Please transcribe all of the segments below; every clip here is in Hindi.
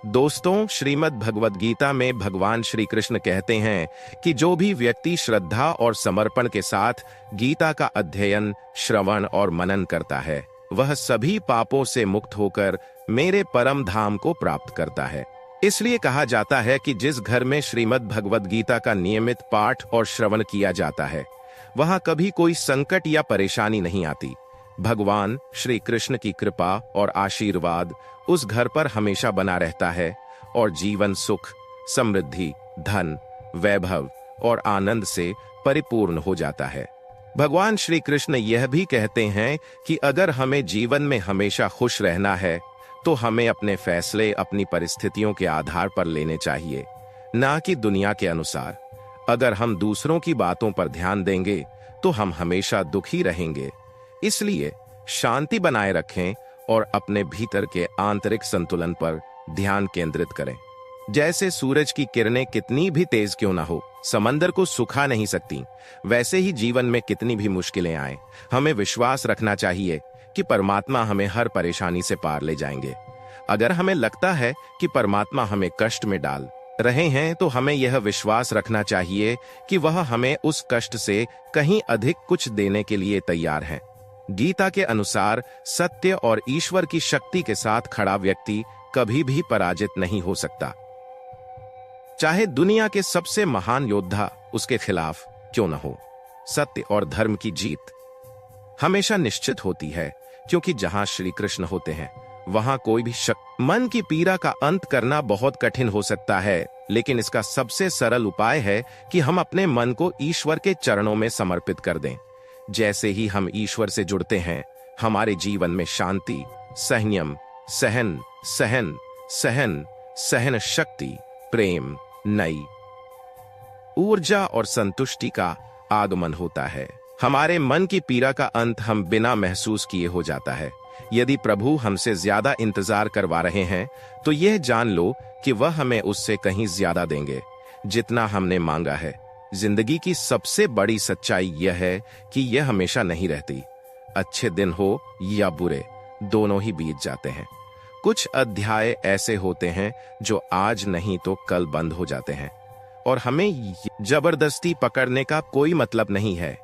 दोस्तों, श्रीमद् भगवद गीता में भगवान श्री कृष्ण कहते हैं कि जो भी व्यक्ति श्रद्धा और समर्पण के साथ गीता का अध्ययन, श्रवण और मनन करता है, वह सभी पापों से मुक्त होकर मेरे परम धाम को प्राप्त करता है। इसलिए कहा जाता है कि जिस घर में श्रीमद् भगवद गीता का नियमित पाठ और श्रवण किया जाता है, वहां कभी कोई संकट या परेशानी नहीं आती। भगवान श्री कृष्ण की कृपा और आशीर्वाद उस घर पर हमेशा बना रहता है और जीवन सुख, समृद्धि, धन, वैभव और आनंद से परिपूर्ण हो जाता है। भगवान श्री कृष्ण यह भी कहते हैं कि अगर हमें जीवन में हमेशा खुश रहना है, तो हमें अपने फैसले अपनी परिस्थितियों के आधार पर लेने चाहिए, ना कि दुनिया के अनुसार। अगर हम दूसरों की बातों पर ध्यान देंगे, तो हम हमेशा दुखी रहेंगे। इसलिए शांति बनाए रखें और अपने भीतर के आंतरिक संतुलन पर ध्यान केंद्रित करें। जैसे सूरज की किरणें कितनी भी तेज क्यों ना हो, समंदर को सुखा नहीं सकती, वैसे ही जीवन में कितनी भी मुश्किलें आए, हमें विश्वास रखना चाहिए कि परमात्मा हमें हर परेशानी से पार ले जाएंगे। अगर हमें लगता है कि परमात्मा हमें कष्ट में डाल रहे हैं, तो हमें यह विश्वास रखना चाहिए कि वह हमें उस कष्ट से कहीं अधिक कुछ देने के लिए तैयार है। गीता के अनुसार सत्य और ईश्वर की शक्ति के साथ खड़ा व्यक्ति कभी भी पराजित नहीं हो सकता, चाहे दुनिया के सबसे महान योद्धा उसके खिलाफ क्यों न हो। सत्य और धर्म की जीत हमेशा निश्चित होती है, क्योंकि जहां श्री कृष्ण होते हैं, वहां कोई भी शक। मन की पीड़ा का अंत करना बहुत कठिन हो सकता है, लेकिन इसका सबसे सरल उपाय है कि हम अपने मन को ईश्वर के चरणों में समर्पित कर दें। जैसे ही हम ईश्वर से जुड़ते हैं, हमारे जीवन में शांति, संयम, सहन सहन सहन सहन शक्ति, प्रेम, नई ऊर्जा और संतुष्टि का आगमन होता है। हमारे मन की पीड़ा का अंत हम बिना महसूस किए हो जाता है। यदि प्रभु हमसे ज्यादा इंतजार करवा रहे हैं, तो यह जान लो कि वह हमें उससे कहीं ज्यादा देंगे जितना हमने मांगा है। जिंदगी की सबसे बड़ी सच्चाई यह है कि यह हमेशा नहीं रहती। अच्छे दिन हो या बुरे, दोनों ही बीत जाते हैं। कुछ अध्याय ऐसे होते हैं जो आज नहीं तो कल बंद हो जाते हैं, और हमें जबरदस्ती पकड़ने का कोई मतलब नहीं है।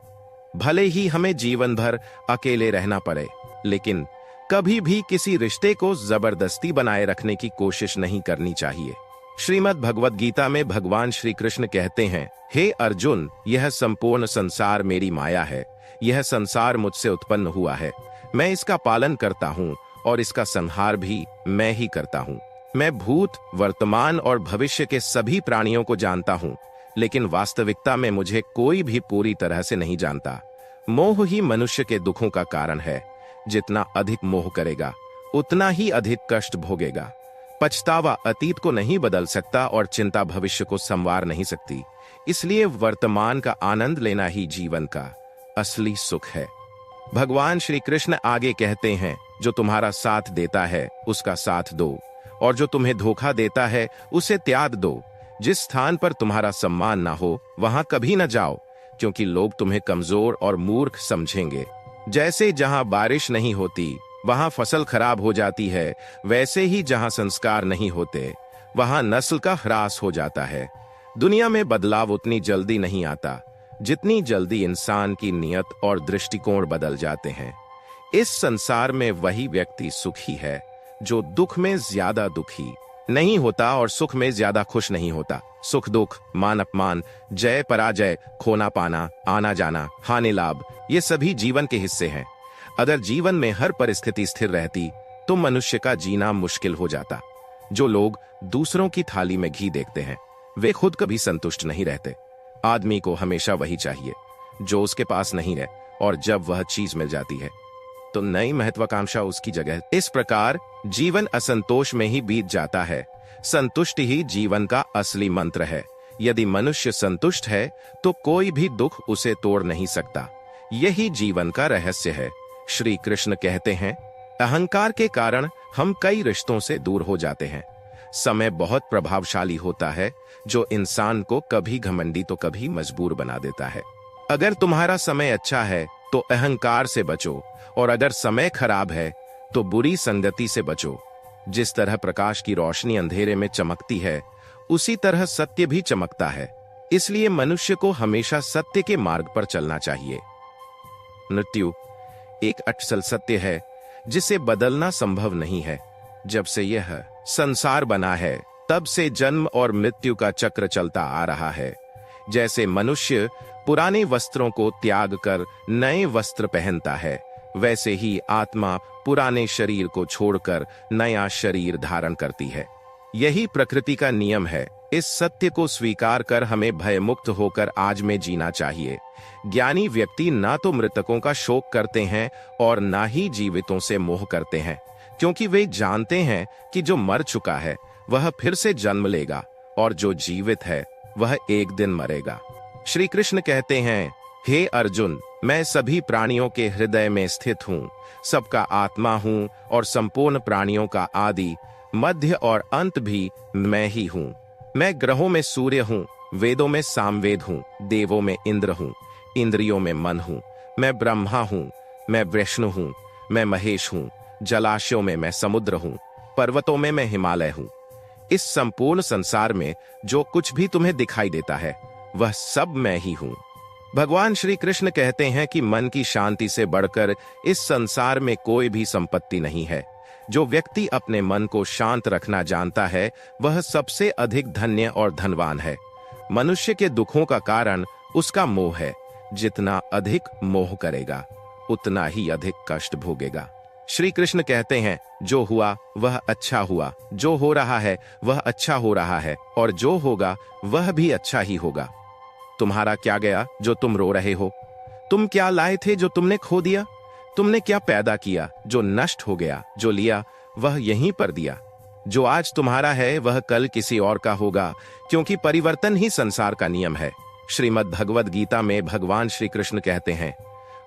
भले ही हमें जीवन भर अकेले रहना पड़े, लेकिन कभी भी किसी रिश्ते को जबरदस्ती बनाए रखने की कोशिश नहीं करनी चाहिए। श्रीमद् भगवद गीता में भगवान श्री कृष्ण कहते हैं, हे अर्जुन, यह संपूर्ण संसार मेरी माया है। यह संसार मुझसे उत्पन्न हुआ है। मैं इसका पालन करता हूँ और इसका संहार भी मैं ही करता हूँ। मैं भूत, वर्तमान और भविष्य के सभी प्राणियों को जानता हूँ, लेकिन वास्तविकता में मुझे कोई भी पूरी तरह से नहीं जानता। मोह ही मनुष्य के दुखों का कारण है। जितना अधिक मोह करेगा, उतना ही अधिक कष्ट भोगेगा। पछतावा अतीत को नहीं बदल सकता और चिंता भविष्य को संवार नहीं सकती। इसलिए वर्तमान का आनंद लेना ही जीवन का असली सुख है। भगवान श्री कृष्ण आगे कहते हैं, जो तुम्हारा साथ देता है उसका साथ दो, और जो तुम्हें धोखा देता है उसे त्याग दो। जिस स्थान पर तुम्हारा सम्मान ना हो, वहां कभी न जाओ, क्योंकि लोग तुम्हें कमजोर और मूर्ख समझेंगे। जैसे जहां बारिश नहीं होती, वहां फसल खराब हो जाती है, वैसे ही जहां संस्कार नहीं होते, वहां नस्ल का ह्रास हो जाता है। दुनिया में बदलाव उतनी जल्दी नहीं आता जितनी जल्दी इंसान की नियत और दृष्टिकोण बदल जाते हैं। इस संसार में वही व्यक्ति सुखी है जो दुख में ज्यादा दुखी नहीं होता और सुख में ज्यादा खुश नहीं होता। सुख दुख, मान अपमान, जय पराजय, खोना पाना, आना जाना, हानि लाभ, ये सभी जीवन के हिस्से हैं। अगर जीवन में हर परिस्थिति स्थिर रहती, तो मनुष्य का जीना मुश्किल हो जाता। जो लोग दूसरों की थाली में घी देखते हैं, वे खुद कभी संतुष्ट नहीं रहते। आदमी को हमेशा वही चाहिए जो उसके पास नहीं है, और जब वह चीज मिल जाती है, तो नई महत्वाकांक्षा उसकी जगह। इस प्रकार जीवन असंतोष में ही बीत जाता है। संतुष्टि ही जीवन का असली मंत्र है। यदि मनुष्य संतुष्ट है, तो कोई भी दुख उसे तोड़ नहीं सकता। यही जीवन का रहस्य है। श्री कृष्ण कहते हैं, अहंकार के कारण हम कई रिश्तों से दूर हो जाते हैं। समय बहुत प्रभावशाली होता है, जो इंसान को कभी घमंडी तो कभी मजबूर बना देता है। अगर तुम्हारा समय अच्छा है तो अहंकार से बचो, और अगर समय खराब है तो बुरी संगति से बचो। जिस तरह प्रकाश की रोशनी अंधेरे में चमकती है, उसी तरह सत्य भी चमकता है। इसलिए मनुष्य को हमेशा सत्य के मार्ग पर चलना चाहिए। मृत्यु एक अटल सत्य है जिसे बदलना संभव नहीं है। जब से यह संसार बना है, तब से जन्म और मृत्यु का चक्र चलता आ रहा है। जैसे मनुष्य पुराने वस्त्रों को त्याग कर नए वस्त्र पहनता है, वैसे ही आत्मा पुराने शरीर को छोड़कर नया शरीर धारण करती है। यही प्रकृति का नियम है। इस सत्य को स्वीकार कर हमें भयमुक्त होकर आज में जीना चाहिए। ज्ञानी व्यक्ति ना तो मृतकों का शोक करते हैं और ना ही जीवितों से मोह करते हैं, क्योंकि वे जानते हैं कि जो मर चुका है वह फिर से जन्म लेगा और जो जीवित है वह एक दिन मरेगा। श्री कृष्ण कहते हैं, हे अर्जुन, मैं सभी प्राणियों के हृदय में स्थित हूँ, सबका आत्मा हूँ और संपूर्ण प्राणियों का आदि, मध्य और अंत भी मैं ही हूँ। मैं ग्रहों में सूर्य हूँ, वेदों में सामवेद हूँ, देवों में इंद्र हूँ, इंद्रियों में मन हूँ। मैं ब्रह्मा हूँ, मैं विष्णु हूँ, मैं महेश हूँ। जलाशयों में मैं समुद्र हूँ, पर्वतों में मैं हिमालय हूँ। इस संपूर्ण संसार में जो कुछ भी तुम्हें दिखाई देता है वह सब मैं ही हूँ। भगवान श्री कृष्ण कहते हैं कि मन की शांति से बढ़कर इस संसार में कोई भी संपत्ति नहीं है। जो व्यक्ति अपने मन को शांत रखना जानता है वह सबसे अधिक धन्य और धनवान है। मनुष्य के दुखों का कारण उसका मोह है। जितना अधिक मोह करेगा उतना ही अधिक कष्ट भोगेगा। श्री कृष्ण कहते हैं, जो हुआ वह अच्छा हुआ, जो हो रहा है वह अच्छा हो रहा है और जो होगा वह भी अच्छा ही होगा। तुम्हारा क्या गया जो तुम रो रहे हो? तुम क्या लाए थे जो तुमने खो दिया? तुमने क्या पैदा किया जो नष्ट हो गया? जो लिया वह यहीं पर दिया। जो आज तुम्हारा है वह कल किसी और का होगा, क्योंकि परिवर्तन ही संसार का नियम है। श्रीमद् भगवद गीता में भगवान श्री कृष्ण कहते हैं,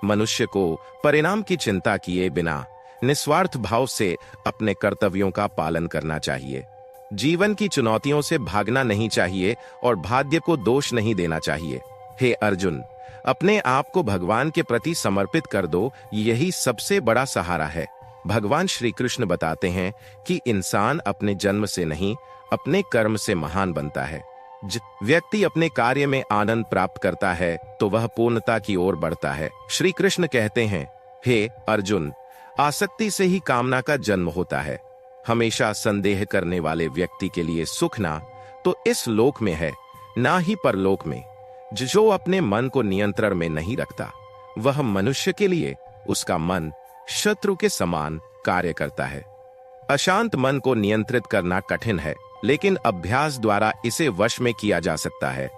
मनुष्य को परिणाम की चिंता किए बिना निस्वार्थ भाव से अपने कर्तव्यों का पालन करना चाहिए। जीवन की चुनौतियों से भागना नहीं चाहिए और भाग्य को दोष नहीं देना चाहिए। हे अर्जुन, अपने आप को भगवान के प्रति समर्पित कर दो, यही सबसे बड़ा सहारा है। भगवान श्री कृष्ण बताते हैं कि इंसान अपने जन्म से नहीं, अपने कर्म से महान बनता है। व्यक्ति अपने कार्य में आनंद प्राप्त करता है तो वह पूर्णता की ओर बढ़ता है। श्री कृष्ण कहते हैं, हे अर्जुन, आसक्ति से ही कामना का जन्म होता है। हमेशा संदेह करने वाले व्यक्ति के लिए सुख ना तो इस लोक में है, ना ही परलोक में। जो अपने मन को नियंत्रण में नहीं रखता, वह मनुष्य के लिए उसका मन शत्रु के समान कार्य करता है। अशांत मन को नियंत्रित करना कठिन है, लेकिन अभ्यास द्वारा इसे वश में किया जा सकता है।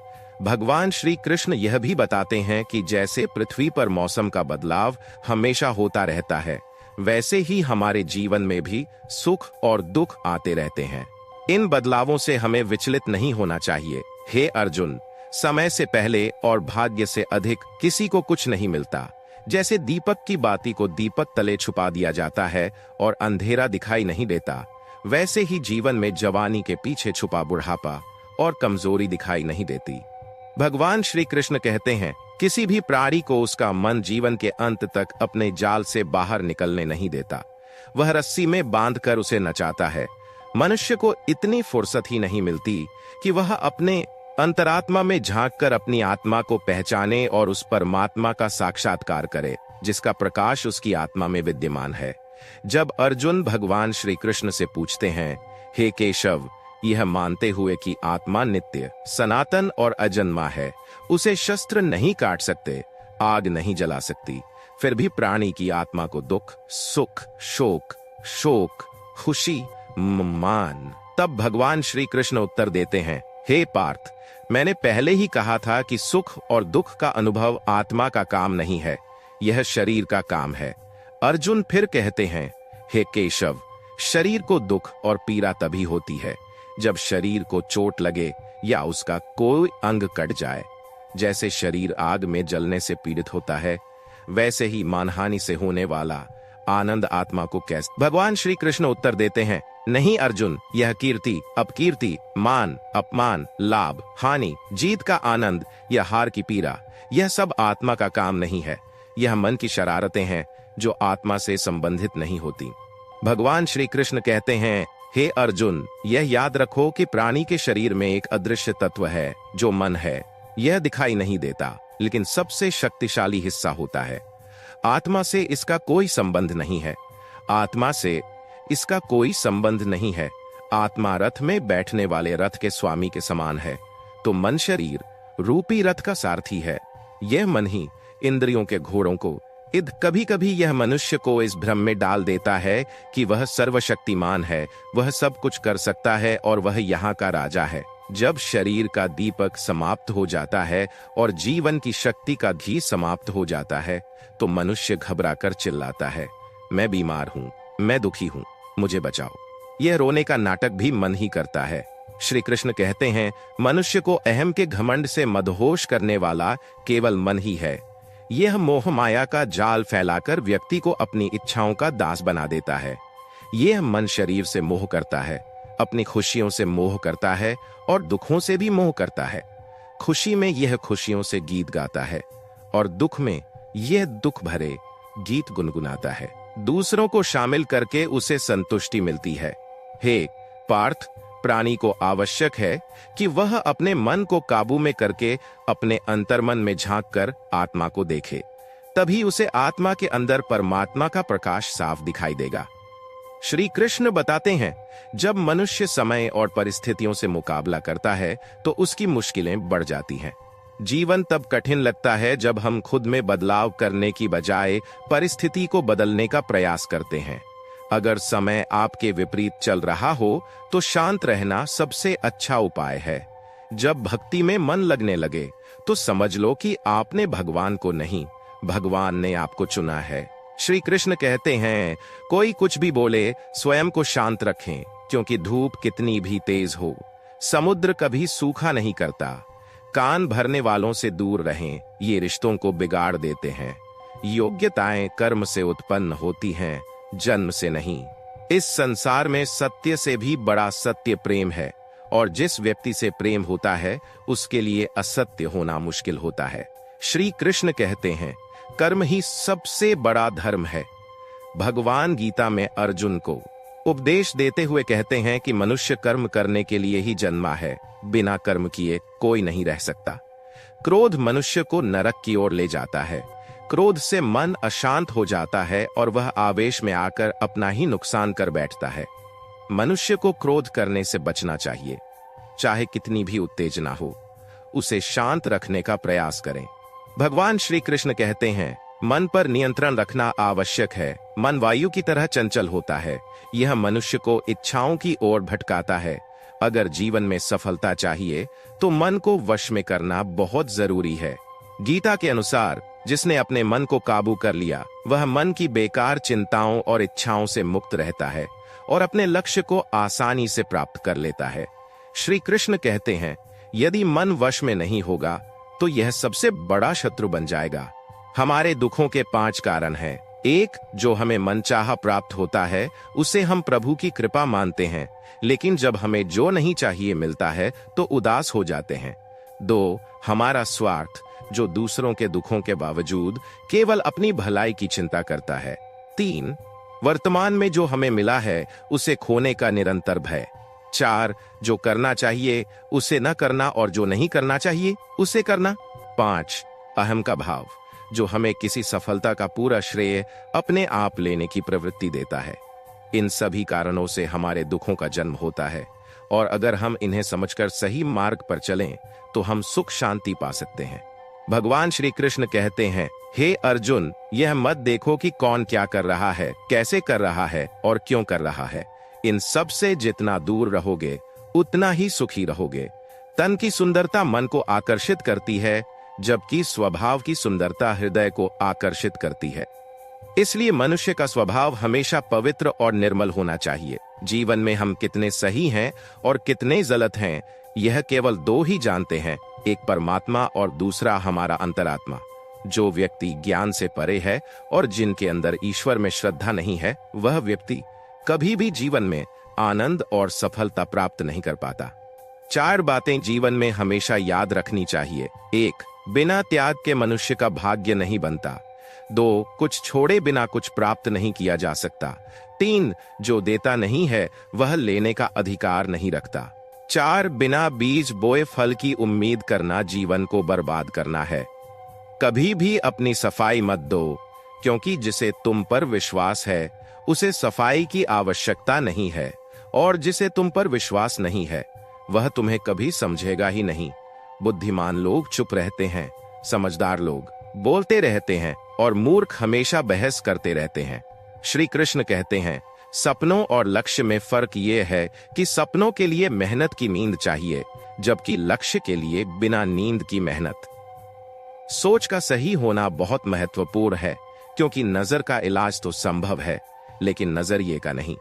भगवान श्री कृष्ण यह भी बताते हैं कि जैसे पृथ्वी पर मौसम का बदलाव हमेशा होता रहता है, वैसे ही हमारे जीवन में भी सुख और दुख आते रहते हैं। इन बदलावों से हमें विचलित नहीं होना चाहिए। हे अर्जुन, समय से पहले और भाग्य से अधिक किसी को कुछ नहीं मिलता। जैसे दीपक की बाती को दीपक तले छुपा दिया जाता है और अंधेरा दिखाई नहीं देता, वैसे ही जीवन में जवानी के पीछे छुपा बुढ़ापा और कमजोरी दिखाई नहीं देती। भगवान श्री कृष्ण कहते हैं, किसी भी प्राणी को उसका मन जीवन के अंत तक अपने जाल से बाहर निकलने नहीं देता। वह रस्सी में बांधकर उसे नचाता है। मनुष्य को इतनी फुर्सत ही नहीं मिलती कि वह अपने अंतरात्मा में झांककर अपनी आत्मा को पहचाने और उस परमात्मा का साक्षात्कार करे जिसका प्रकाश उसकी आत्मा में विद्यमान है। जब अर्जुन भगवान श्री कृष्ण से पूछते हैं, हे केशव, यह मानते हुए कि आत्मा नित्य, सनातन और अजन्मा है, उसे शस्त्र नहीं काट सकते, आग नहीं जला सकती, फिर भी प्राणी की आत्मा को दुख, सुख, शोक, खुशी, मान। तब भगवान श्री कृष्ण उत्तर देते हैं, हे पार्थ, मैंने पहले ही कहा था कि सुख और दुख का अनुभव आत्मा का काम नहीं है, यह शरीर का काम है। अर्जुन फिर कहते हैं, हे केशव, शरीर को दुख और पीड़ा तभी होती है जब शरीर को चोट लगे या उसका कोई अंग कट जाए। जैसे शरीर आग में जलने से पीड़ित होता है, वैसे ही मानहानि से होने वाला आनंद आत्मा को कैसे। भगवान श्री कृष्ण उत्तर देते हैं, नहीं अर्जुन, यह कीर्ति, अपकीर्ति, मान, अपमान, लाभ, हानि, जीत का आनंद या हार की पीड़ा, यह सब आत्मा का काम नहीं है। यह मन की शरारतें हैं जो आत्मा से संबंधित नहीं होती। भगवान श्री कृष्ण कहते हैं, हे अर्जुन, यह याद रखो कि प्राणी के शरीर में एक अदृश्य तत्व है जो मन है। यह दिखाई नहीं देता, लेकिन सबसे शक्तिशाली हिस्सा होता है। आत्मा से इसका कोई संबंध नहीं है। आत्मा से इसका कोई संबंध नहीं है। आत्मा रथ में बैठने वाले रथ के स्वामी के समान है, तो मन शरीर रूपी रथ का सारथी है। यह मन ही इंद्रियों के घोड़ों को कभी कभी यह मनुष्य को इस भ्रम में डाल देता है कि वह सर्वशक्तिमान है, वह सब कुछ कर सकता है और वह यहाँ का राजा है। जब शरीर का दीपक समाप्त हो जाता है और जीवन की शक्ति का घी समाप्त हो जाता है, तो मनुष्य घबराकर चिल्लाता है, मैं बीमार हूँ, मैं दुखी हूँ, मुझे बचाओ। यह रोने का नाटक भी मन ही करता है। श्री कृष्ण कहते हैं, मनुष्य को अहम के घमंड से मदहोश करने वाला केवल मन ही है। यह मोह माया का जाल फैलाकर व्यक्ति को अपनी इच्छाओं का दास बना देता है। यह मन शरीर से मोह करता है, अपनी खुशियों से मोह करता है और दुखों से भी मोह करता है। खुशी में यह खुशियों से गीत गाता है और दुख में यह दुख भरे गीत गुनगुनाता है। दूसरों को शामिल करके उसे संतुष्टि मिलती है। हे पार्थ, प्राणी को आवश्यक है कि वह अपने मन को काबू में करके अपने अंतर्मन में झांककर आत्मा को देखे। तभी उसे आत्मा के अंदर परमात्मा का प्रकाश साफ दिखाई देगा। श्री कृष्ण बताते हैं, जब मनुष्य समय और परिस्थितियों से मुकाबला करता है तो उसकी मुश्किलें बढ़ जाती हैं। जीवन तब कठिन लगता है जब हम खुद में बदलाव करने की बजाय परिस्थिति को बदलने का प्रयास करते हैं। अगर समय आपके विपरीत चल रहा हो तो शांत रहना सबसे अच्छा उपाय है। जब भक्ति में मन लगने लगे तो समझ लो कि आपने भगवान को नहीं, भगवान ने आपको चुना है। श्री कृष्ण कहते हैं, कोई कुछ भी बोले, स्वयं को शांत रखें, क्योंकि धूप कितनी भी तेज हो, समुद्र कभी सूखा नहीं करता। कान भरने वालों से दूर रहें, ये रिश्तों को बिगाड़ देते हैं। योग्यताएं कर्म से उत्पन्न होती हैं, जन्म से नहीं। इस संसार में सत्य से भी बड़ा सत्य प्रेम है, और जिस व्यक्ति से प्रेम होता है उसके लिए असत्य होना मुश्किल होता है। श्री कृष्ण कहते हैं, कर्म ही सबसे बड़ा धर्म है। भगवान गीता में अर्जुन को उपदेश देते हुए कहते हैं कि मनुष्य कर्म करने के लिए ही जन्मा है, बिना कर्म किए कोई नहीं रह सकता। क्रोध मनुष्य को नरक की ओर ले जाता है। क्रोध से मन अशांत हो जाता है और वह आवेश में आकर अपना ही नुकसान कर बैठता है। मनुष्य को क्रोध करने से बचना चाहिए। चाहे कितनी भी उत्तेजना हो, उसे शांत रखने का प्रयास करें। भगवान श्री कृष्ण कहते हैं, मन पर नियंत्रण रखना आवश्यक है। मन वायु की तरह चंचल होता है, यह मनुष्य को इच्छाओं की ओर भटकाता है। अगर जीवन में सफलता चाहिए तो मन को वश में करना बहुत जरूरी है। गीता के अनुसार जिसने अपने मन को काबू कर लिया, वह मन की बेकार चिंताओं और इच्छाओं से मुक्त रहता है और अपने लक्ष्य को आसानी से प्राप्त कर लेता है। श्री कृष्ण कहते हैं, यदि मन वश में नहीं होगा तो यह सबसे बड़ा शत्रु बन जाएगा। हमारे दुखों के 5 कारण हैं। 1, जो हमें मनचाहा प्राप्त होता है उसे हम प्रभु की कृपा मानते हैं, लेकिन जब हमें जो नहीं चाहिए मिलता है तो उदास हो जाते हैं। 2, हमारा स्वार्थ, जो दूसरों के दुखों के बावजूद केवल अपनी भलाई की चिंता करता है। 3, वर्तमान में जो हमें मिला है उसे खोने का निरंतर भय। 4, जो करना चाहिए उसे न करना और जो नहीं करना चाहिए उसे करना। 5, अहम का भाव, जो हमें किसी सफलता का पूरा श्रेय अपने आप लेने की प्रवृत्ति देता है। इन सभी कारणों से हमारे दुखों का जन्म होता है, और अगर हम इन्हें समझकर सही मार्ग पर चलें तो हम सुख शांति पा सकते हैं। भगवान श्री कृष्ण कहते हैं, हे अर्जुन, यह मत देखो कि कौन क्या कर रहा है, कैसे कर रहा है और क्यों कर रहा है। इन सब से जितना दूर रहोगे उतना ही सुखी रहोगे। तन की सुंदरता मन को आकर्षित करती है, जबकि स्वभाव की सुंदरता हृदय को आकर्षित करती है। इसलिए मनुष्य का स्वभाव हमेशा पवित्र और निर्मल होना चाहिए। जीवन में हम कितने सही हैं और कितने गलत हैं, यह केवल 2 ही जानते हैं, एक परमात्मा और दूसरा हमारा अंतरात्मा। जो व्यक्ति ज्ञान से परे है और जिनके अंदर ईश्वर में श्रद्धा नहीं है, वह व्यक्ति कभी भी जीवन में आनंद और सफलता प्राप्त नहीं कर पाता। 4 बातें जीवन में हमेशा याद रखनी चाहिए। 1, बिना त्याग के मनुष्य का भाग्य नहीं बनता। 2, कुछ छोड़े बिना कुछ प्राप्त नहीं किया जा सकता। 3. जो देता नहीं है वह लेने का अधिकार नहीं रखता। 4. बिना बीज बोए फल की उम्मीद करना जीवन को बर्बाद करना है। कभी भी अपनी सफाई मत दो, क्योंकि जिसे तुम पर विश्वास है उसे सफाई की आवश्यकता नहीं है, और जिसे तुम पर विश्वास नहीं है वह तुम्हें कभी समझेगा ही नहीं। बुद्धिमान लोग चुप रहते हैं, समझदार लोग बोलते रहते हैं और मूर्ख हमेशा बहस करते रहते हैं। श्री कृष्ण कहते हैं, सपनों और लक्ष्य में फर्क ये है कि सपनों के लिए मेहनत की नींद चाहिए, जबकि लक्ष्य के लिए बिना नींद की मेहनत। सोच का सही होना बहुत महत्वपूर्ण है, क्योंकि नजर का इलाज तो संभव है, लेकिन नजरिए का नहीं।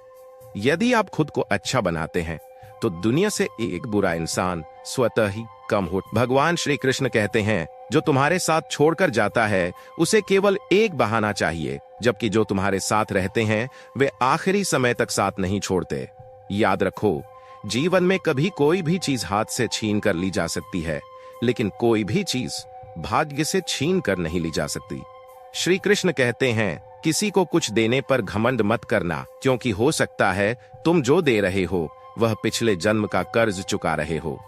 यदि आप खुद को अच्छा बनाते हैं तो दुनिया से एक बुरा इंसान स्वतः ही कम हो। भगवान श्री कृष्ण कहते हैं, जो तुम्हारे साथ छोड़कर जाता है उसे केवल एक बहाना चाहिए, जबकि जो तुम्हारे साथ रहते हैं वे आखिरी समय तक साथ नहीं छोड़ते। याद रखो, जीवन में कभी कोई भी चीज हाथ से छीन कर ली जा सकती है, लेकिन कोई भी चीज भाग्य से छीन कर नहीं ली जा सकती। श्री कृष्ण कहते हैं, किसी को कुछ देने पर घमंड मत करना, क्योंकि हो सकता है तुम जो दे रहे हो वह पिछले जन्म का कर्ज चुका रहे हो।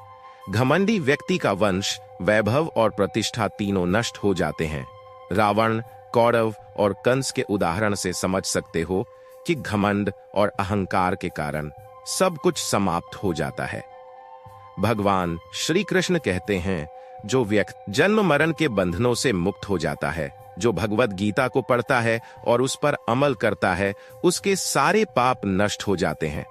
घमंडी व्यक्ति का वंश, वैभव और प्रतिष्ठा तीनों नष्ट हो जाते हैं। रावण, कौरव और कंस के उदाहरण से समझ सकते हो कि घमंड और अहंकार के कारण सब कुछ समाप्त हो जाता है। भगवान श्री कृष्ण कहते हैं, जो व्यक्ति जन्म मरण के बंधनों से मुक्त हो जाता है, जो भगवत गीता को पढ़ता है और उस पर अमल करता है, उसके सारे पाप नष्ट हो जाते हैं।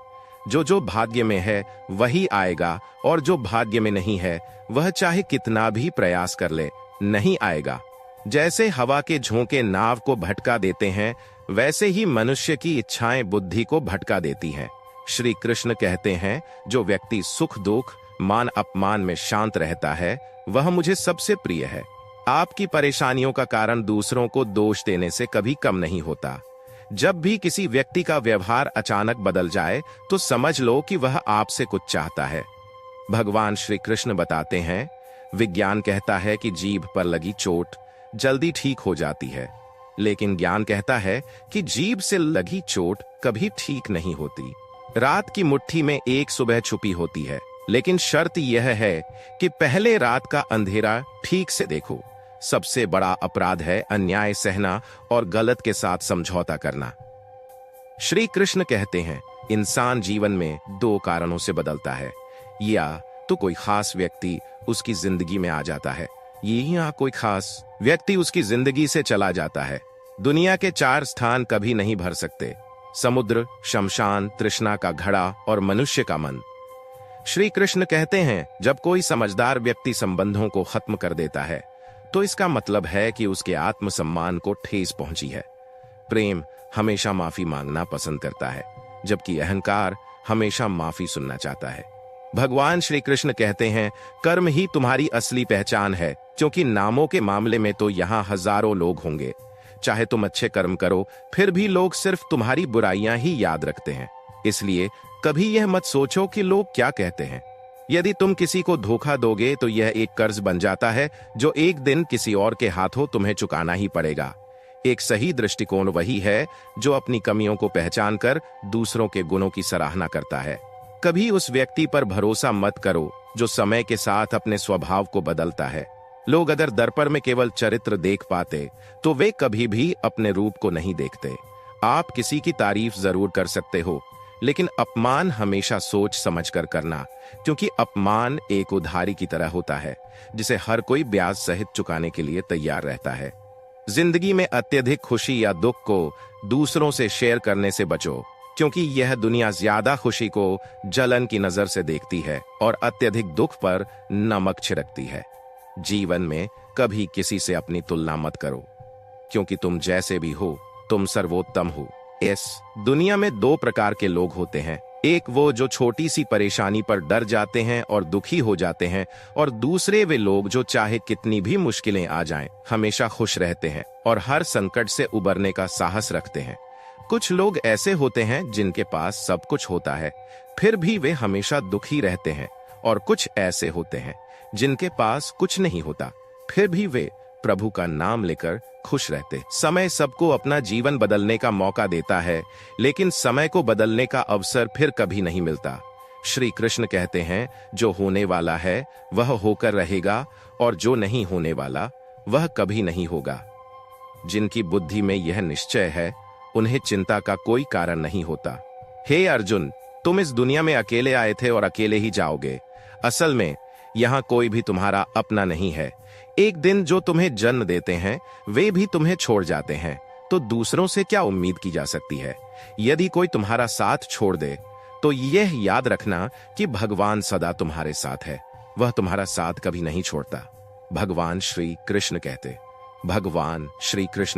जो भाग्य में है वही आएगा, और जो भाग्य में नहीं है वह चाहे कितना भी प्रयास कर ले नहीं आएगा। जैसे हवा के झोंके नाव को भटका देते हैं, वैसे ही मनुष्य की इच्छाएं बुद्धि को भटका देती हैं। श्री कृष्ण कहते हैं, जो व्यक्ति सुख दुख मान अपमान में शांत रहता है वह मुझे सबसे प्रिय है। आपकी परेशानियों का कारण दूसरों को दोष देने से कभी कम नहीं होता। जब भी किसी व्यक्ति का व्यवहार अचानक बदल जाए तो समझ लो कि वह आपसे कुछ चाहता है। भगवान श्री कृष्ण बताते हैं, विज्ञान कहता है कि जीभ पर लगी चोट जल्दी ठीक हो जाती है, लेकिन ज्ञान कहता है कि जीभ से लगी चोट कभी ठीक नहीं होती। रात की मुट्ठी में एक सुबह छुपी होती है, लेकिन शर्त यह है कि पहले रात का अंधेरा ठीक से देखो। सबसे बड़ा अपराध है अन्याय सहना और गलत के साथ समझौता करना। श्री कृष्ण कहते हैं, इंसान जीवन में 2 कारणों से बदलता है, या तो कोई खास व्यक्ति उसकी जिंदगी में आ जाता है, या कोई खास व्यक्ति उसकी जिंदगी से चला जाता है। दुनिया के 4 स्थान कभी नहीं भर सकते: समुद्र, शमशान, तृष्णा का घड़ा और मनुष्य का मन। श्री कृष्ण कहते हैं, जब कोई समझदार व्यक्ति संबंधों को खत्म कर देता है तो इसका मतलब है कि उसके आत्मसम्मान को ठेस पहुंची है। प्रेम हमेशा माफी मांगना पसंद करता है, जबकि अहंकार हमेशा माफी सुनना चाहता है। भगवान श्री कृष्ण कहते हैं, कर्म ही तुम्हारी असली पहचान है, क्योंकि नामों के मामले में तो यहाँ हजारों लोग होंगे। चाहे तुम अच्छे कर्म करो, फिर भी लोग सिर्फ तुम्हारी बुराइयां ही याद रखते हैं। इसलिए कभी यह मत सोचो कि लोग क्या कहते हैं। यदि तुम किसी को धोखा दोगे तो यह एक कर्ज बन जाता है, जो एक दिन किसी और के हाथों तुम्हें चुकाना ही पड़ेगा। एक सही दृष्टिकोण वही है जो अपनी कमियों को पहचान कर दूसरों के गुणों की सराहना करता है। कभी उस व्यक्ति पर भरोसा मत करो जो समय के साथ अपने स्वभाव को बदलता है। लोग अगर दर्पण में केवल चरित्र देख पाते तो वे कभी भी अपने रूप को नहीं देखते। आप किसी की तारीफ जरूर कर सकते हो, लेकिन अपमान हमेशा सोच समझकर करना, क्योंकि अपमान एक उधारी की तरह होता है जिसे हर कोई ब्याज सहित चुकाने के लिए तैयार रहता है। जिंदगी में अत्यधिक खुशी या दुख को दूसरों से शेयर करने से बचो, क्योंकि यह दुनिया ज्यादा खुशी को जलन की नजर से देखती है और अत्यधिक दुख पर नमक छिड़कती है। जीवन में कभी किसी से अपनी तुलना मत करो, क्योंकि तुम जैसे भी हो तुम सर्वोत्तम हो। इस दुनिया में 2 प्रकार के लोग होते हैं, एक वो जो छोटी सी परेशानी पर डर जाते हैं और दुखी हो जाते हैं, और दूसरे वे लोग जो चाहे कितनी भी मुश्किलें आ जाएं, हमेशा खुश रहते हैं और हर संकट से उबरने का साहस रखते हैं। कुछ लोग ऐसे होते हैं जिनके पास सब कुछ होता है, फिर भी वे हमेशा दुखी रहते हैं, और कुछ ऐसे होते हैं जिनके पास कुछ नहीं होता, फिर भी वे प्रभु का नाम लेकर खुश रहते। समय सबको अपना जीवन बदलने का मौका देता है, लेकिन समय को बदलने का अवसर फिर कभी नहीं मिलता। श्री कृष्ण कहते हैं, जो होने वाला है वह होकर रहेगा और जो नहीं होने वाला वह कभी नहीं होगा। जिनकी बुद्धि में यह निश्चय है, उन्हें चिंता का कोई कारण नहीं होता। हे अर्जुन, तुम इस दुनिया में अकेले आए थे और अकेले ही जाओगे। असल में यहाँ कोई भी तुम्हारा अपना नहीं है। एक दिन जो तुम्हें जन्म देते हैं वे भी तुम्हें छोड़ जाते हैं, तो दूसरों से क्या उम्मीद की जा सकती है। यदि कोई तुम्हारा साथ छोड़ दे तो यह याद रखना कि भगवान सदा तुम्हारे साथ है, वह तुम्हारा साथ कभी नहीं छोड़ता। भगवान श्री कृष्ण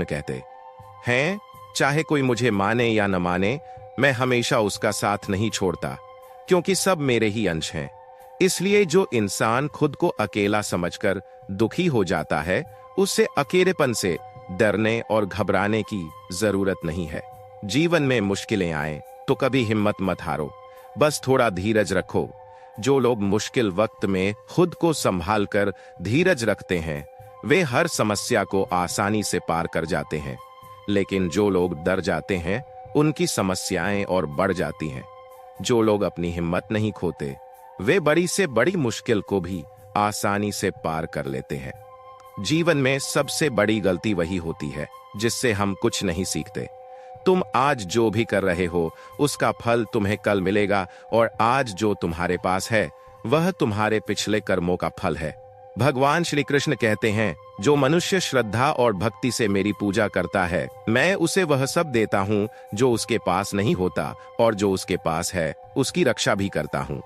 कहते हैं, चाहे कोई मुझे माने या न माने, मैं हमेशा उसका साथ नहीं छोड़ता, क्योंकि सब मेरे ही अंश हैं। इसलिए जो इंसान खुद को अकेला समझकर दुखी हो जाता है, उससे अकेलेपन से डरने और घबराने की जरूरत नहीं है। जीवन में मुश्किलें आए तो कभी हिम्मत मत हारो, बस थोड़ा धीरज रखो। जो लोग मुश्किल वक्त में खुद को संभाल कर धीरज रखते हैं, वे हर समस्या को आसानी से पार कर जाते हैं। लेकिन जो लोग डर जाते हैं, उनकी समस्याएं और बढ़ जाती हैं। जो लोग अपनी हिम्मत नहीं खोते, वे बड़ी से बड़ी मुश्किल को भी आसानी से पार कर लेते हैं। जीवन में सबसे बड़ी गलती वही होती है जिससे हम कुछ नहीं सीखते। तुम आज जो भी कर रहे हो, उसका फल तुम्हें कल मिलेगा, और आज जो तुम्हारे पास है वह तुम्हारे पिछले कर्मों का फल है। भगवान श्री कृष्ण कहते हैं, जो मनुष्य श्रद्धा और भक्ति से मेरी पूजा करता है, मैं उसे वह सब देता हूँ जो उसके पास नहीं होता, और जो उसके पास है उसकी रक्षा भी करता हूँ।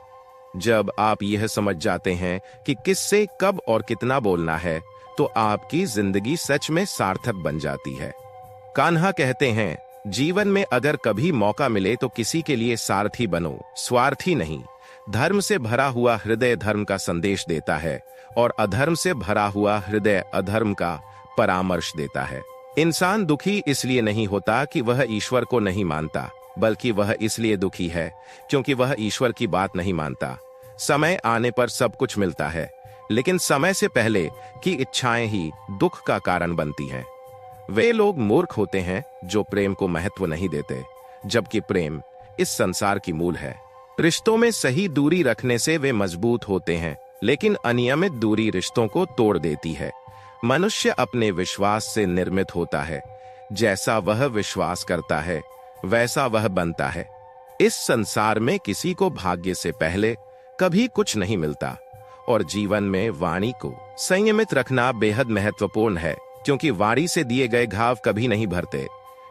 जब आप यह समझ जाते हैं कि किससे कब और कितना बोलना है, तो आपकी जिंदगी सच में सार्थक बन जाती है। कान्हा कहते हैं, जीवन में अगर कभी मौका मिले तो किसी के लिए सारथी बनो, स्वार्थी नहीं। धर्म से भरा हुआ हृदय धर्म का संदेश देता है, और अधर्म से भरा हुआ हृदय अधर्म का परामर्श देता है। इंसान दुखी इसलिए नहीं होता कि वह ईश्वर को नहीं मानता, बल्कि वह इसलिए दुखी है क्योंकि वह ईश्वर की बात नहीं मानता। समय आने पर सब कुछ मिलता है, लेकिन समय से पहले की इच्छाएं ही दुख का कारण बनती हैं। वे लोग मूर्ख होते हैं जो प्रेम को महत्व नहीं देते, जबकि प्रेम इस संसार की मूल है। रिश्तों में सही दूरी रखने से वे मजबूत होते हैं, लेकिन अनियमित दूरी रिश्तों को तोड़ देती है। मनुष्य अपने विश्वास से निर्मित होता है। जैसा वह विश्वास करता है वैसा वह बनता है। इस संसार में किसी को भाग्य से पहले कभी कुछ नहीं मिलता, और जीवन में वाणी को संयमित रखना बेहद महत्वपूर्ण है, क्योंकि वाणी से दिए गए घाव कभी नहीं भरते।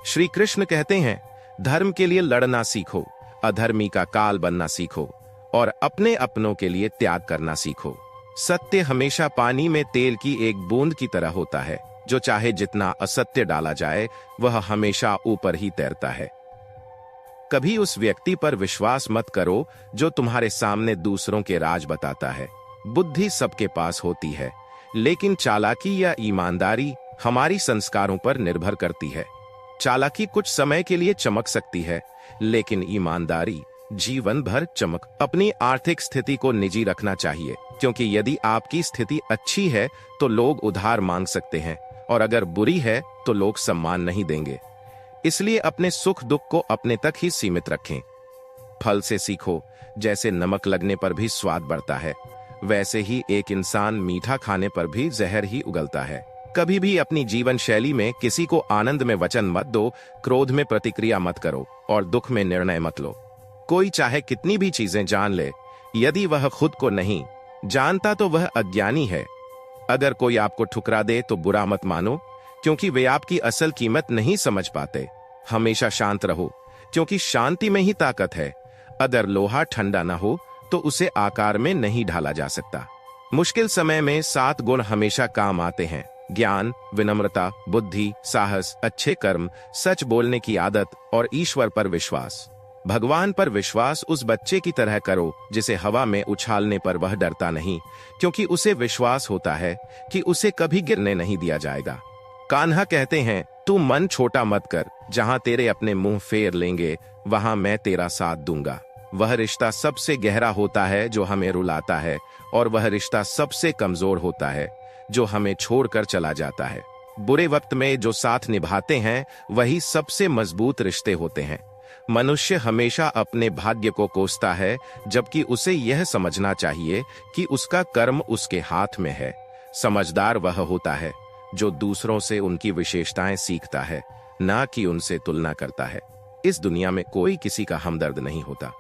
श्री कृष्ण कहते हैं, धर्म के लिए लड़ना सीखो, अधर्मी का काल बनना सीखो, और अपने अपनों के लिए त्याग करना सीखो। सत्य हमेशा पानी में तेल की एक बूंद की तरह होता है, जो चाहे जितना असत्य डाला जाए वह हमेशा ऊपर ही तैरता है। कभी उस व्यक्ति पर विश्वास मत करो जो तुम्हारे सामने दूसरों के राज बताता है। बुद्धि सबके पास होती है, लेकिन चालाकी या ईमानदारी हमारी संस्कारों पर निर्भर करती है। चालाकी कुछ समय के लिए चमक सकती है, लेकिन ईमानदारी जीवन भर चमक। अपनी आर्थिक स्थिति को निजी रखना चाहिए, क्योंकि यदि आपकी स्थिति अच्छी है तो लोग उधार मांग सकते हैं, और अगर बुरी है तो लोग सम्मान नहीं देंगे। इसलिए अपने सुख दुख को अपने तक ही सीमित रखें। फल से सीखो, जैसे नमक लगने पर भी स्वाद बढ़ता है, वैसे ही एक इंसान मीठा खाने पर भी जहर ही उगलता है। कभी भी अपनी जीवन शैली में किसी को आनंद में वचन मत दो, क्रोध में प्रतिक्रिया मत करो, और दुख में निर्णय मत लो। कोई चाहे कितनी भी चीजें जान ले, यदि वह खुद को नहीं जानता तो वह अज्ञानी है। अगर कोई आपको ठुकरा दे तो बुरा मत मानो, क्योंकि वे आपकी असल कीमत नहीं समझ पाते। हमेशा शांत रहो, क्योंकि शांति में ही ताकत है। अगर लोहा ठंडा न हो तो उसे आकार में नहीं ढाला जा सकता। मुश्किल समय में 7 गुण हमेशा काम आते हैं: ज्ञान, विनम्रता, बुद्धि, साहस, अच्छे कर्म, सच बोलने की आदत और ईश्वर पर विश्वास। भगवान पर विश्वास उस बच्चे की तरह करो जिसे हवा में उछालने पर वह डरता नहीं, क्योंकि उसे विश्वास होता है कि उसे कभी गिरने नहीं दिया जाएगा। कान्हा कहते हैं, तू मन छोटा मत कर, जहां तेरे अपने मुंह फेर लेंगे वहां मैं तेरा साथ दूंगा। वह रिश्ता सबसे गहरा होता है जो हमें रुलाता है, और वह रिश्ता सबसे कमजोर होता है जो हमें छोड़कर चला जाता है। बुरे वक्त में जो साथ निभाते हैं वही सबसे मजबूत रिश्ते होते हैं। मनुष्य हमेशा अपने भाग्य को कोसता है, जबकि उसे यह समझना चाहिए कि उसका कर्म उसके हाथ में है। समझदार वह होता है जो दूसरों से उनकी विशेषताएं सीखता है, ना कि उनसे तुलना करता है। इस दुनिया में कोई किसी का हमदर्द नहीं होता,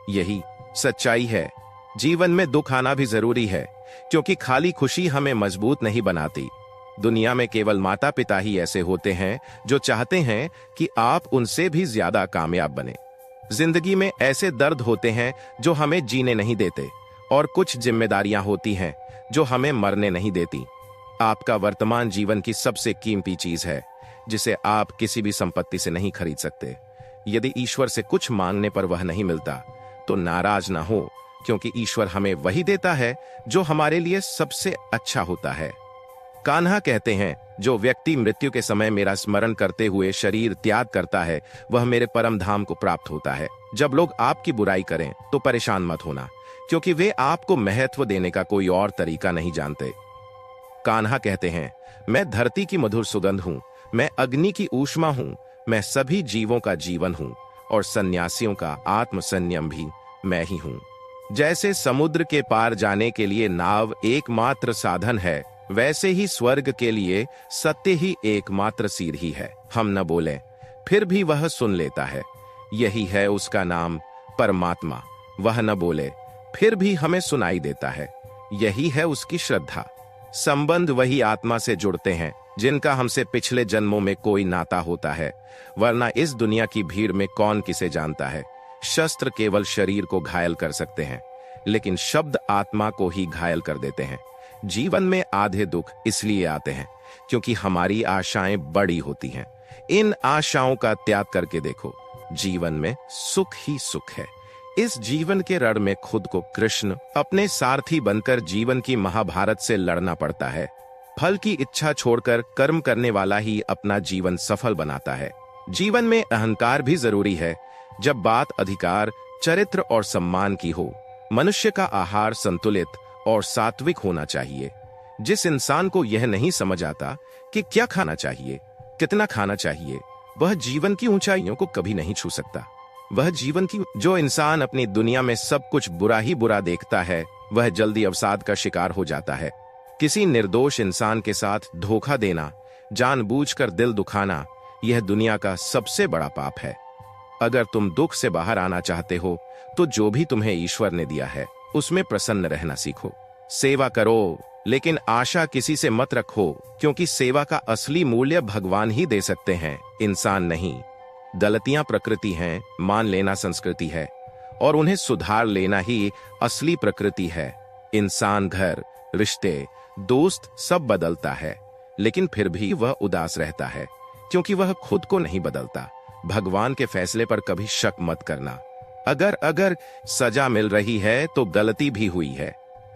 यही सच्चाई है। जीवन में दुख आना भी जरूरी है, क्योंकि खाली खुशी हमें मजबूत नहीं बनाती। दुनिया में केवल माता पिता ही ऐसे होते हैं जो चाहते हैं कि आप उनसे भी ज्यादा कामयाब बने। जिंदगी में ऐसे दर्द होते हैं जो हमें जीने नहीं देते, और कुछ जिम्मेदारियां होती हैं जो हमें मरने नहीं देती। आपका वर्तमान जीवन की सबसे कीमती चीज है, जिसे आप किसी भी संपत्ति से नहीं खरीद सकते। यदि ईश्वर से कुछ मांगने पर वह नहीं मिलता तो नाराज ना हो, क्योंकि ईश्वर हमें वही देता है जो हमारे लिए सबसे अच्छा होता है। कान्हा कहते हैं, जो व्यक्ति मृत्यु के समय मेरा स्मरण करते हुए शरीर त्याग करता है, वह मेरे परम धाम को प्राप्त होता है। जब लोग आपकी बुराई करें तो परेशान मत होना, क्योंकि वे आपको महत्व देने का कोई और तरीका नहीं जानते। कान्हा कहते हैं, मैं धरती की मधुर सुगंध हूँ, मैं अग्नि की ऊष्मा हूँ, मैं सभी जीवों का जीवन हूँ, और सन्यासियों का आत्म संयम भी मैं ही हूँ। जैसे समुद्र के पार जाने के लिए नाव एकमात्र साधन है, वैसे ही स्वर्ग के लिए सत्य ही एकमात्र सीढ़ी है। हम न बोलें फिर भी वह सुन लेता है, यही है उसका नाम परमात्मा। वह न बोले फिर भी हमें सुनाई देता है, यही है उसकी श्रद्धा। संबंध वही आत्मा से जुड़ते हैं जिनका हमसे पिछले जन्मों में कोई नाता होता है, वरना इस दुनिया की भीड़ में कौन किसे जानता है। शस्त्र केवल शरीर को घायल कर सकते हैं, लेकिन शब्द आत्मा को ही घायल कर देते हैं। जीवन में आधे दुख इसलिए आते हैं क्योंकि हमारी आशाएं बड़ी होती हैं। इन आशाओं का त्याग करके देखो, जीवन में सुख ही सुख है। इस जीवन के रण में खुद को कृष्ण अपने सारथी बनकर जीवन की महाभारत से लड़ना पड़ता है। फल की इच्छा छोड़कर कर्म करने वाला ही अपना जीवन सफल बनाता है। जीवन में अहंकार भी जरूरी है, जब बात अधिकार, चरित्र और सम्मान की हो। मनुष्य का आहार संतुलित और सात्विक होना चाहिए। जिस इंसान को यह नहीं समझ आता कि क्या खाना चाहिए, कितना खाना चाहिए, वह जीवन की ऊंचाइयों को कभी नहीं छू सकता। जो इंसान अपनी दुनिया में सब कुछ बुरा ही बुरा देखता है, वह जल्दी अवसाद का शिकार हो जाता है। किसी निर्दोष इंसान के साथ धोखा देना, जानबूझकर दिल दुखाना, यह दुनिया का सबसे बड़ा पाप है। अगर तुम दुख से बाहर आना चाहते हो, तो जो भी तुम्हें ईश्वर ने दिया है उसमें प्रसन्न रहना सीखो। सेवा करो, लेकिन आशा किसी से मत रखो, क्योंकि सेवा का असली मूल्य भगवान ही दे सकते हैं, इंसान नहीं। गलतियां प्रकृति हैं, मान लेना संस्कृति है, और उन्हें सुधार लेना ही असली प्रकृति है। इंसान घर, रिश्ते, दोस्त सब बदलता है, लेकिन फिर भी वह उदास रहता है, क्योंकि वह खुद को नहीं बदलता। भगवान के फैसले पर कभी शक मत करना। अगर सजा मिल रही है तो गलती भी हुई है।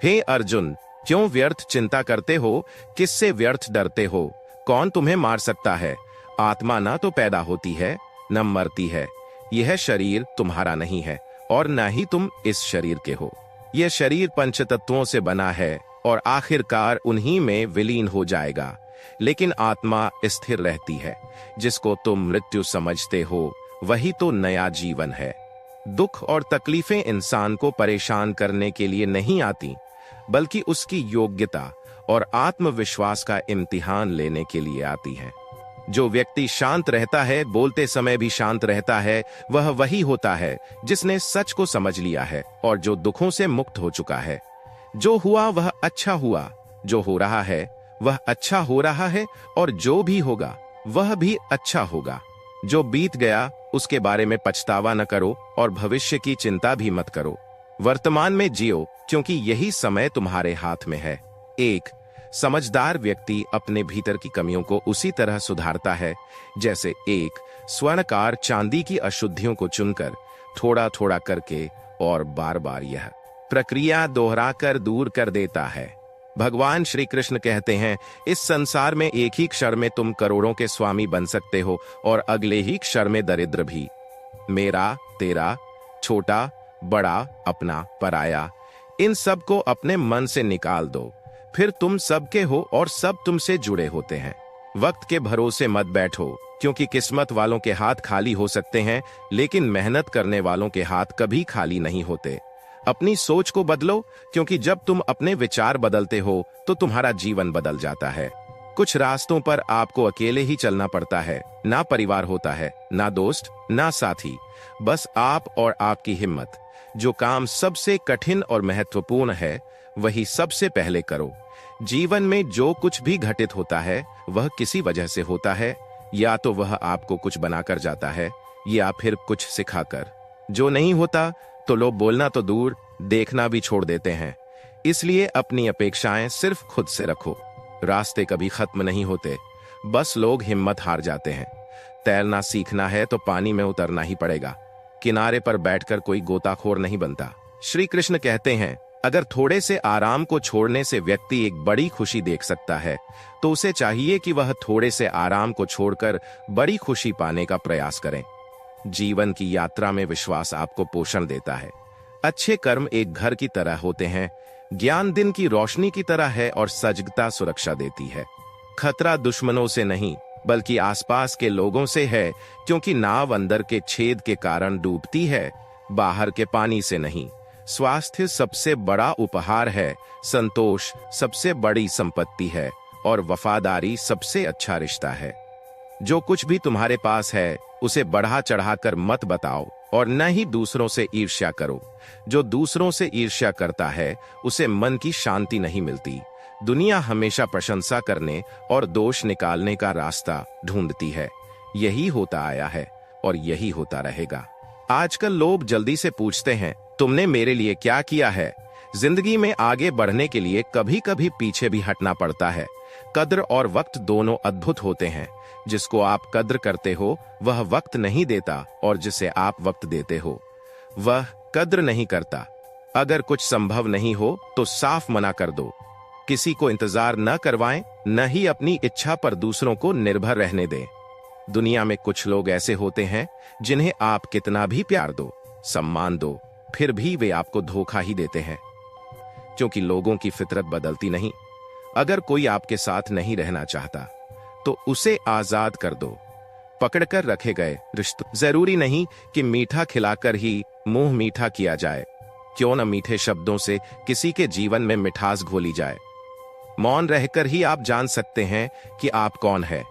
हे अर्जुन, क्यों व्यर्थ चिंता करते हो? किससे व्यर्थ डरते हो? कौन तुम्हें मार सकता है? आत्मा ना तो पैदा होती है न मरती है। यह शरीर तुम्हारा नहीं है, और न ही तुम इस शरीर के हो। यह शरीर पंचतत्वों से बना है और आखिरकार उन्हीं में विलीन हो जाएगा, लेकिन आत्मा स्थिर रहती है। जिसको तुम मृत्यु समझते हो, वही तो नया जीवन है। दुख और तकलीफें इंसान को परेशान करने के लिए नहीं आती, बल्कि उसकी योग्यता और आत्मविश्वास का इम्तिहान लेने के लिए आती हैं। जो व्यक्ति शांत रहता है, बोलते समय भी शांत रहता है, वह वही होता है जिसने सच को समझ लिया है और जो दुखों से मुक्त हो चुका है। जो हुआ वह अच्छा हुआ, जो हो रहा है वह अच्छा हो रहा है, और जो भी होगा वह भी अच्छा होगा। जो बीत गया उसके बारे में पछतावा न करो, और भविष्य की चिंता भी मत करो। वर्तमान में जियो, क्योंकि यही समय तुम्हारे हाथ में है। एक समझदार व्यक्ति अपने भीतर की कमियों को उसी तरह सुधारता है जैसे एक स्वर्णकार चांदी की अशुद्धियों को चुनकर थोड़ा थोड़ा करके और बार बार यह प्रक्रिया दोहराकर दूर कर देता है। भगवान श्री कृष्ण कहते हैं, इस संसार में एक ही क्षण में तुम करोड़ों के स्वामी बन सकते हो और अगले ही क्षण में दरिद्र भी। मेरा, तेरा, छोटा, बड़ा, अपना, पराया, इन सब को अपने मन से निकाल दो। फिर तुम सबके हो और सब तुमसे जुड़े होते हैं। वक्त के भरोसे मत बैठो, क्योंकि किस्मत वालों के हाथ खाली हो सकते हैं, लेकिन मेहनत करने वालों के हाथ कभी खाली नहीं होते। अपनी सोच को बदलो, क्योंकि जब तुम अपने विचार बदलते हो तो तुम्हारा जीवन बदल जाता है। कुछ रास्तों पर आपको अकेले ही चलना पड़ता है। ना परिवार होता है, ना दोस्त, ना साथी, बस आप और आपकी हिम्मत। जो काम सबसे कठिन और महत्वपूर्ण है वही सबसे पहले करो। जीवन में जो कुछ भी घटित होता है वह किसी वजह से होता है। या तो वह आपको कुछ बनाकर जाता है, या फिर कुछ सिखाकर। जो नहीं होता तो लोग बोलना तो दूर, देखना भी छोड़ देते हैं। इसलिए अपनी अपेक्षाएं सिर्फ खुद से रखो। रास्ते कभी खत्म नहीं होते, बस लोग हिम्मत हार जाते हैं। तैरना सीखना है तो पानी में उतरना ही पड़ेगा। किनारे पर बैठकर कोई गोताखोर नहीं बनता। श्री कृष्ण कहते हैं, अगर थोड़े से आराम को छोड़ने से व्यक्ति एक बड़ी खुशी देख सकता है, तो उसे चाहिए कि वह थोड़े से आराम को छोड़कर बड़ी खुशी पाने का प्रयास करें। जीवन की यात्रा में विश्वास आपको पोषण देता है। अच्छे कर्म एक घर की तरह होते हैं। ज्ञान दिन की रोशनी की तरह है और सजगता सुरक्षा देती है। खतरा दुश्मनों से नहीं, बल्कि आसपास के लोगों से है, क्योंकि नाव अंदर के छेद के कारण डूबती है, बाहर के पानी से नहीं। स्वास्थ्य सबसे बड़ा उपहार है, संतोष सबसे बड़ी संपत्ति है, और वफादारी सबसे अच्छा रिश्ता है। जो कुछ भी तुम्हारे पास है उसे बढ़ा चढ़ाकर मत बताओ, और न ही दूसरों से ईर्ष्या करो। जो दूसरों से ईर्ष्या करता है उसे मन की शांति नहीं मिलती। दुनिया हमेशा प्रशंसा करने और दोष निकालने का रास्ता ढूंढती है। यही होता आया है और यही होता रहेगा। आजकल लोग जल्दी से पूछते हैं, तुमने मेरे लिए क्या किया है? जिंदगी में आगे बढ़ने के लिए कभी कभी पीछे भी हटना पड़ता है। कद्र और वक्त दोनों अद्भुत होते हैं। जिसको आप कद्र करते हो वह वक्त नहीं देता, और जिसे आप वक्त देते हो वह कद्र नहीं करता। अगर कुछ संभव नहीं हो तो साफ मना कर दो। किसी को इंतजार न करवाएं, न ही अपनी इच्छा पर दूसरों को निर्भर रहने दें। दुनिया में कुछ लोग ऐसे होते हैं जिन्हें आप कितना भी प्यार दो, सम्मान दो, फिर भी वे आपको धोखा ही देते हैं, क्योंकि लोगों की फितरत बदलती नहीं। अगर कोई आपके साथ नहीं रहना चाहता तो उसे आजाद कर दो। पकड़कर रखे गए रिश्ते जरूरी नहीं कि मीठा खिलाकर ही मुंह मीठा किया जाए। क्यों न मीठे शब्दों से किसी के जीवन में मिठास घोली जाए। मौन रहकर ही आप जान सकते हैं कि आप कौन है।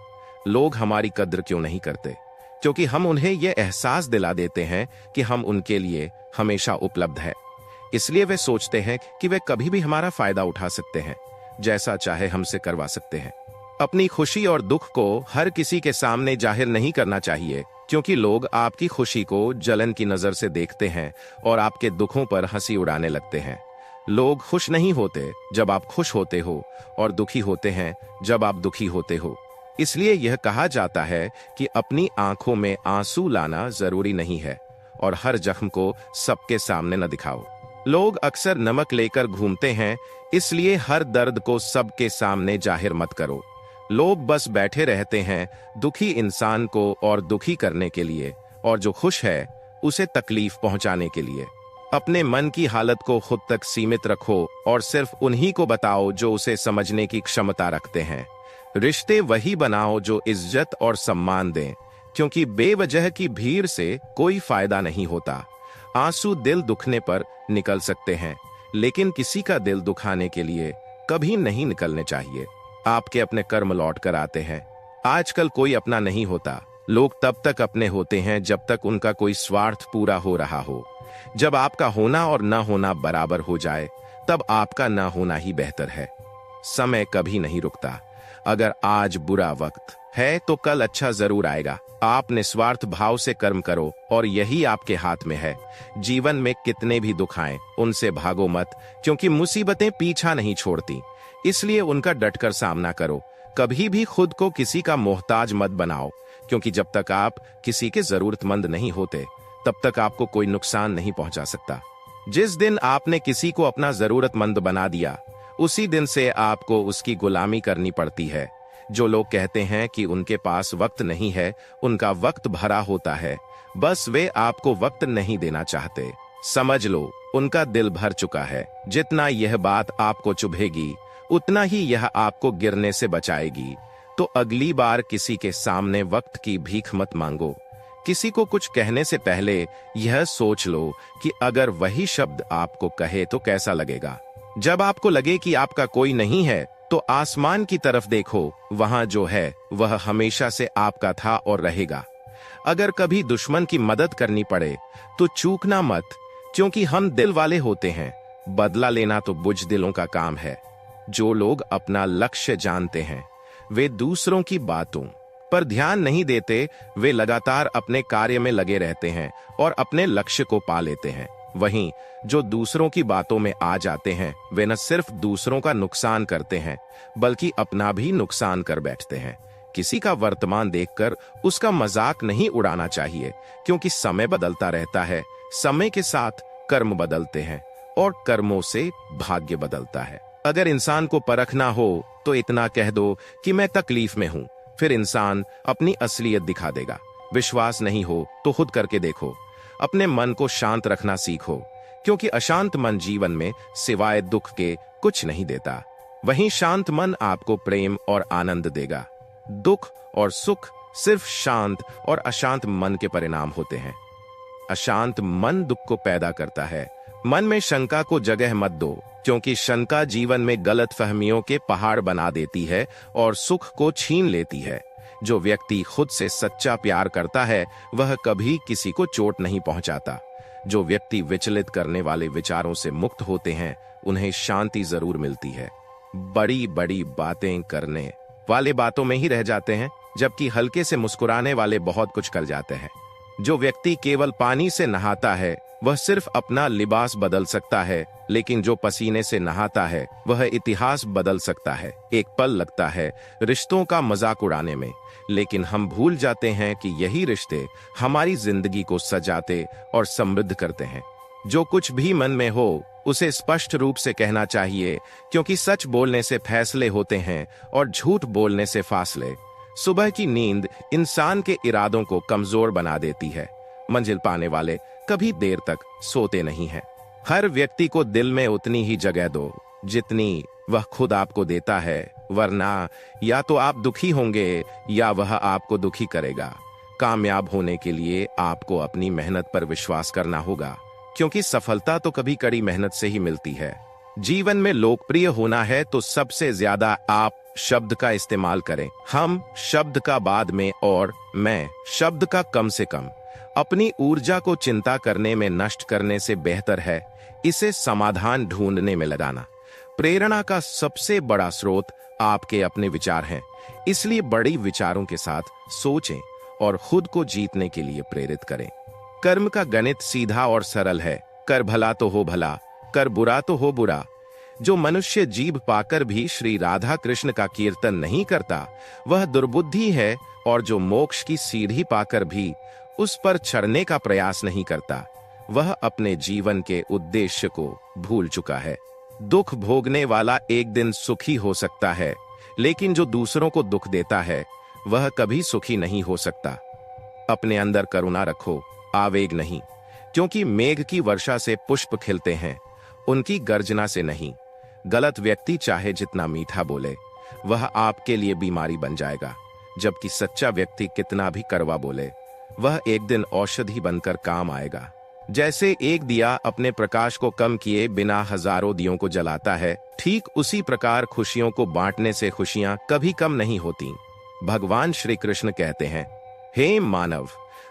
लोग हमारी कद्र क्यों नहीं करते? क्योंकि हम उन्हें यह एहसास दिला देते हैं कि हम उनके लिए हमेशा उपलब्ध है। इसलिए वे सोचते हैं कि वे कभी भी हमारा फायदा उठा सकते हैं, जैसा चाहे हमसे करवा सकते हैं। अपनी खुशी और दुख को हर किसी के सामने जाहिर नहीं करना चाहिए, क्योंकि लोग आपकी खुशी को जलन की नजर से देखते हैं और आपके दुखों पर हंसी उड़ाने लगते हैं। लोग खुश नहीं होते जब आप खुश होते हो, और दुखी होते हैं जब आप दुखी होते हो। इसलिए यह कहा जाता है कि अपनी आंखों में आंसू लाना जरूरी नहीं है, और हर जख्म को सबके सामने न दिखाओ। लोग अक्सर नमक लेकर घूमते हैं, इसलिए हर दर्द को सबके सामने जाहिर मत करो। लोग बस बैठे रहते हैं दुखी इंसान को और दुखी करने के लिए, और जो खुश है उसे तकलीफ पहुंचाने के लिए। अपने मन की हालत को खुद तक सीमित रखो और सिर्फ उन्हीं को बताओ जो उसे समझने की क्षमता रखते हैं। रिश्ते वही बनाओ जो इज्जत और सम्मान दें, क्योंकि बेवजह की भीड़ से कोई फायदा नहीं होता। आंसू दिल दुखने पर निकल सकते हैं, लेकिन किसी का दिल दुखाने के लिए कभी नहीं निकलने चाहिए। आपके अपने कर्म लौट कर आते हैं। आजकल कोई अपना नहीं होता। लोग तब तक अपने होते हैं जब तक उनका कोई स्वार्थ पूरा हो रहा हो। जब आपका होना और न होना बराबर हो जाए, तब आपका न होना ही बेहतर है। समय कभी नहीं रुकता। अगर आज बुरा वक्त है तो कल अच्छा जरूर आएगा। आप निस्वार्थ भाव से कर्म करो और यही आपके हाथ में है। जीवन में कितने भी दुख आएं, उनसे भागो मत, क्योंकि मुसीबतें पीछा नहीं छोड़ती। इसलिए उनका डटकर सामना करो। कभी भी खुद को किसी का मोहताज मत बनाओ, क्योंकि जब तक आप किसी के जरूरतमंद नहीं होते, तब तक आपको कोई नुकसान नहीं पहुंचा सकता। जिस दिन आपने किसी को अपना जरूरतमंद बना दिया, उसी दिन से आपको उसकी गुलामी करनी पड़ती है। जो लोग कहते हैं कि उनके पास वक्त नहीं है, उनका वक्त भरा होता है। बस वे आपको वक्त नहीं देना चाहते। समझ लो, उनका दिल भर चुका है। जितना यह बात आपको चुभेगी, उतना ही यह आपको गिरने से बचाएगी। तो अगली बार किसी के सामने वक्त की भीख मत मांगो। किसी को कुछ कहने से पहले यह सोच लो कि अगर वही शब्द आपको कहे तो कैसा लगेगा। जब आपको लगे कि आपका कोई नहीं है तो आसमान की तरफ देखो, वहां जो है वह हमेशा से आपका था और रहेगा। अगर कभी दुश्मन की मदद करनी पड़े तो चूकना मत, क्योंकि हम दिल वाले होते हैं। बदला लेना तो बुज़दिलों का काम है। जो लोग अपना लक्ष्य जानते हैं वे दूसरों की बातों पर ध्यान नहीं देते, वे लगातार अपने कार्य में लगे रहते हैं और अपने लक्ष्य को पा लेते हैं। वहीं जो दूसरों की बातों में आ जाते हैं वे न सिर्फ दूसरों का नुकसान करते हैं बल्कि अपना भी नुकसान कर बैठते हैं। किसी का वर्तमान देखकर उसका मजाक नहीं उड़ाना चाहिए, क्योंकि समय बदलता रहता है। समय के साथ कर्म बदलते हैं और कर्मों से भाग्य बदलता है। अगर इंसान को परखना हो तो इतना कह दो कि मैं तकलीफ में हूं, फिर इंसान अपनी असलियत दिखा देगा। विश्वास नहीं हो तो खुद करके देखो। अपने मन को शांत रखना सीखो, क्योंकि अशांत मन जीवन में सिवाय दुख के कुछ नहीं देता। वहीं शांत मन आपको प्रेम और आनंद देगा। दुख और सुख सिर्फ शांत और अशांत मन के परिणाम होते हैं। अशांत मन दुख को पैदा करता है। मन में शंका को जगह मत दो, क्योंकि शंका जीवन में गलत फहमियों के पहाड़ बना देती है और सुख को छीन लेती है। जो व्यक्ति खुद से सच्चा प्यार करता है वह कभी किसी को चोट नहीं पहुंचाता। जो व्यक्ति विचलित करने वाले विचारों से मुक्त होते हैं उन्हें शांति जरूर मिलती है। बड़ी बड़ी बातें करने वाले बातों में ही रह जाते हैं, जबकि हल्के से मुस्कुराने वाले बहुत कुछ कर जाते हैं। जो व्यक्ति केवल पानी से नहाता है वह सिर्फ अपना लिबास बदल सकता है, लेकिन जो पसीने से नहाता है वह इतिहास बदल सकता है। एक पल लगता है रिश्तों का मजाक उड़ाने में, लेकिन हम भूल जाते हैं कि यही रिश्ते हमारी जिंदगी को सजाते और समृद्ध करते हैं। जो कुछ भी मन में हो उसे स्पष्ट रूप से कहना चाहिए, क्योंकि सच बोलने से फैसले होते हैं और झूठ बोलने से फासले। सुबह की नींद इंसान के इरादों को कमजोर बना देती है। मंजिल पाने वाले कभी देर तक सोते नहीं हैं। हर व्यक्ति को दिल में उतनी ही जगह दो जितनी वह खुद आपको देता है, वरना या तो आप दुखी होंगे या वह आपको दुखी करेगा। कामयाब होने के लिए आपको अपनी मेहनत पर विश्वास करना होगा, क्योंकि सफलता तो कभी कड़ी मेहनत से ही मिलती है। जीवन में लोकप्रिय होना है तो सबसे ज्यादा आप शब्द का इस्तेमाल करें। हम शब्द का बाद में और मैं शब्द का कम से कम। अपनी ऊर्जा को चिंता करने में नष्ट करने से बेहतर है इसे समाधान ढूंढने में लगाना। प्रेरणा का सबसे बड़ा स्रोत आपके अपने विचार हैं, इसलिए बड़ी विचारों के साथ सोचें और खुद को जीतने के लिए प्रेरित करें। कर्म का गणित सीधा और सरल है। कर भला तो हो भला, कर बुरा तो हो बुरा। जो मनुष्य जीभ पाकर भी श्री राधा कृष्ण का कीर्तन नहीं करता वह दुर्बुद्धि है, और जो मोक्ष की सीढ़ी पाकर भी उस पर चढ़ने का प्रयास नहीं करता वह अपने जीवन के उद्देश्य को भूल चुका है। दुख भोगने वाला एक दिन सुखी हो सकता है, लेकिन जो दूसरों को दुख देता है वह कभी सुखी नहीं हो सकता। अपने अंदर करुणा रखो, आवेग नहीं, क्योंकि मेघ की वर्षा से पुष्प खिलते हैं, उनकी गर्जना से नहीं। गलत व्यक्ति चाहे जितना मीठा बोले वह आपके लिए बीमारी बन जाएगा, जबकि सच्चा व्यक्ति कितना भी कड़वा बोले वह एक दिन औषधि बनकर काम आएगा। जैसे एक दिया अपने प्रकाश को कम किए बिना हजारों दियों को जलाता है, ठीक उसी प्रकार खुशियों को बांटने से खुशियां कभी कम नहीं होती। भगवान श्री कृष्ण कहते हैं, हे मानव,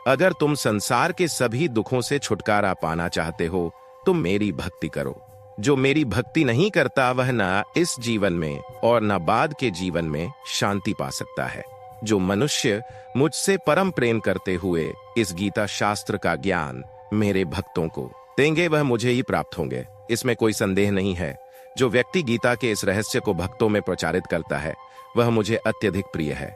अगर तुम संसार के सभी दुखों से छुटकारा पाना चाहते हो तो मेरी भक्ति करो। जो मेरी भक्ति नहीं करता वह न इस जीवन में और न बाद के जीवन में शांति पा सकता है। जो मनुष्य मुझसे परम प्रेम करते हुए इस गीता शास्त्र का ज्ञान मेरे भक्तों को देंगे वह मुझे ही प्राप्त होंगे, इसमें कोई संदेह नहीं है। जो व्यक्ति गीता के इस रहस्य को भक्तों में प्रचारित करता है वह मुझे अत्यधिक प्रिय है।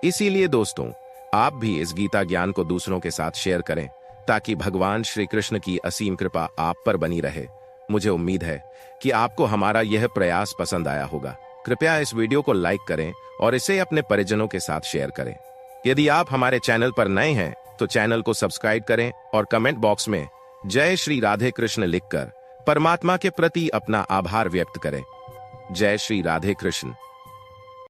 इसीलिए दोस्तों, आप भी इस गीता ज्ञान को दूसरों के साथ शेयर करें, ताकि भगवान श्री कृष्ण की असीम कृपा आप पर बनी रहे। मुझे उम्मीद है कि आपको हमारा यह प्रयास पसंद आया होगा। कृपया इस वीडियो को लाइक करें और इसे अपने परिजनों के साथ शेयर करें। यदि आप हमारे चैनल पर नए हैं तो चैनल को सब्सक्राइब करें और कमेंट बॉक्स में जय श्री राधे कृष्ण लिखकर परमात्मा के प्रति अपना आभार व्यक्त करें। जय श्री राधे कृष्ण।